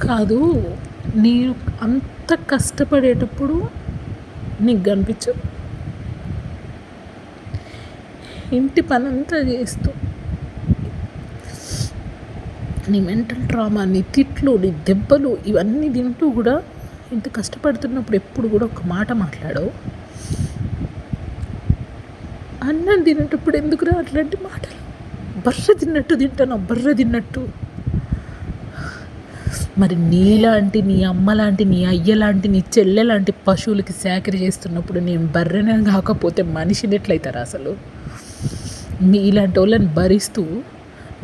కాదు, నేను అంత కష్టపడేటప్పుడు నీకు కనిపించవు. ఇంటి పనంతా చేస్తూ నీ మెంటల్ ట్రామా, నీ తిట్లు, నీ దెబ్బలు ఇవన్నీ తింటూ కూడా ఇంత కష్టపడుతున్నప్పుడు ఎప్పుడు కూడా ఒక మాట మాట్లాడవు. అన్నం తినేటప్పుడు ఎందుకురా అట్లాంటి మాటలు? బర్ర తిన్నట్టు తింటాను, బర్ర తిన్నట్టు. మరి నీలాంటి, నీ అమ్మ లాంటి, నీ అయ్య లాంటి, నీ చెల్లె లాంటి పశువులకి సేకరి చేస్తున్నప్పుడు నేను బర్రెనే కాకపోతే మనిషిని ఎట్లయితారా అసలు? మీలాంటి వాళ్ళని భరిస్తూ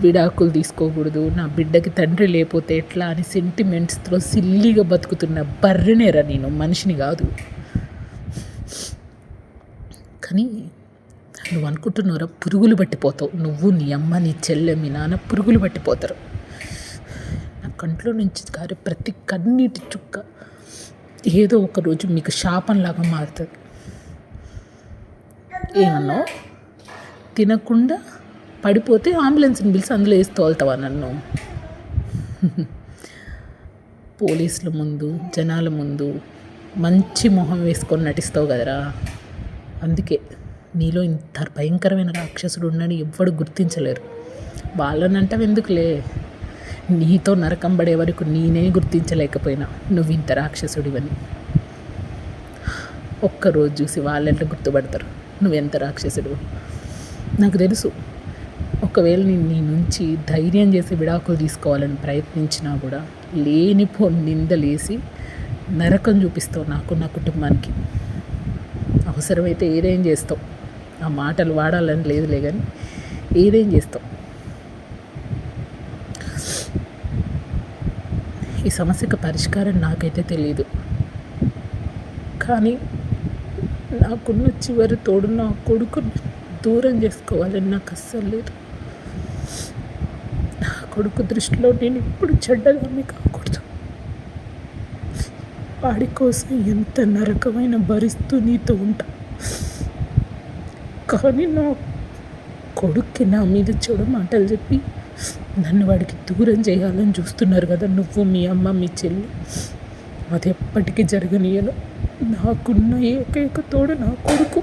విడాకులు తీసుకోకూడదు, నా బిడ్డకి తండ్రి లేకపోతే ఎట్లా అని సెంటిమెంట్స్తో సిల్లీగా బతుకుతున్న బర్రెనేరా నేను, మనిషిని కాదు. కానీ నువ్వు అనుకుంటున్నారా పురుగులు పట్టిపోతావు. నువ్వు, నీ అమ్మ, నీ చెల్లె, మీ నాన్న పురుగులు పట్టిపోతారు. నా కంట్లో నుంచి కారే ప్రతి కన్నీటి చుక్క ఏదో ఒకరోజు మీకు శాపంలాగా మారుతుంది. ఏమన్నావు? తినకుండా పడిపోతే అంబులెన్స్ని పిలిచి అందులో వేసి తోలుతావా నన్ను? పోలీసుల ముందు, జనాల ముందు మంచి మొహం వేసుకొని నటిస్తావు కదరా. అందుకే నీలో ఇంత భయంకరమైన రాక్షసుడు ఉన్నాడని ఎవ్వడు గుర్తించలేరు. వాళ్ళనంటావు ఎందుకులే, నీతో నరకం పడే వరకు నేనే గుర్తించలేకపోయినా నువ్వు ఇంత రాక్షసుడివని. ఒక్కరోజు చూసి వాళ్ళెంట గుర్తుపడతారు నువ్వెంత రాక్షసుడు. నాకు తెలుసు, ఒకవేళ నేను నీ నుంచి ధైర్యం చేసి విడాకులు తీసుకోవాలని ప్రయత్నించినా కూడా లేనిపో నిందలేసి నరకం చూపిస్తావు నాకు, నా కుటుంబానికి. అవసరమైతే ఏదేం చేస్తావు. ఆ మాటలు వాడాలని లేదులే, కానీ ఏదేం చేస్తావు. ఈ సమస్యకు పరిష్కారం నాకైతే తెలియదు, కానీ నాకున్న చివరి తోడు నా కొడుకుని దూరం చేసుకోవాలని నాకు అస్సలు లేదు. నా కొడుకు దృష్టిలో నేను ఇప్పుడు చెడ్డదాన్ని కాకూడదు. వాడి కోసం ఎంత నరకమైన భరిస్తూ నీతో ఉంటా, కానీ నా కొడుక్కి నా మీద చెడు మాటలు చెప్పి నన్ను వాడికి దూరం చేయాలని చూస్తున్నారు కదా నువ్వు, మీ అమ్మ, మీ చెల్లి. అది ఎప్పటికీ జరగనీయను. నాకున్న ఏకైక తోడు నా కొడుకు.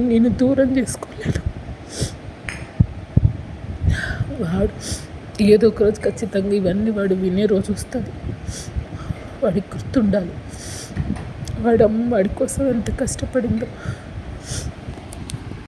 నేను దూరం చేసుకోలేను. వాడు ఏదో ఒక రోజు ఖచ్చితంగా ఇవన్నీ వాడు వినే రోజు వస్తుంది. వాడికి గుర్తుండాలి వాడి అమ్మ వాడి కోసం ఎంత కష్టపడిందో.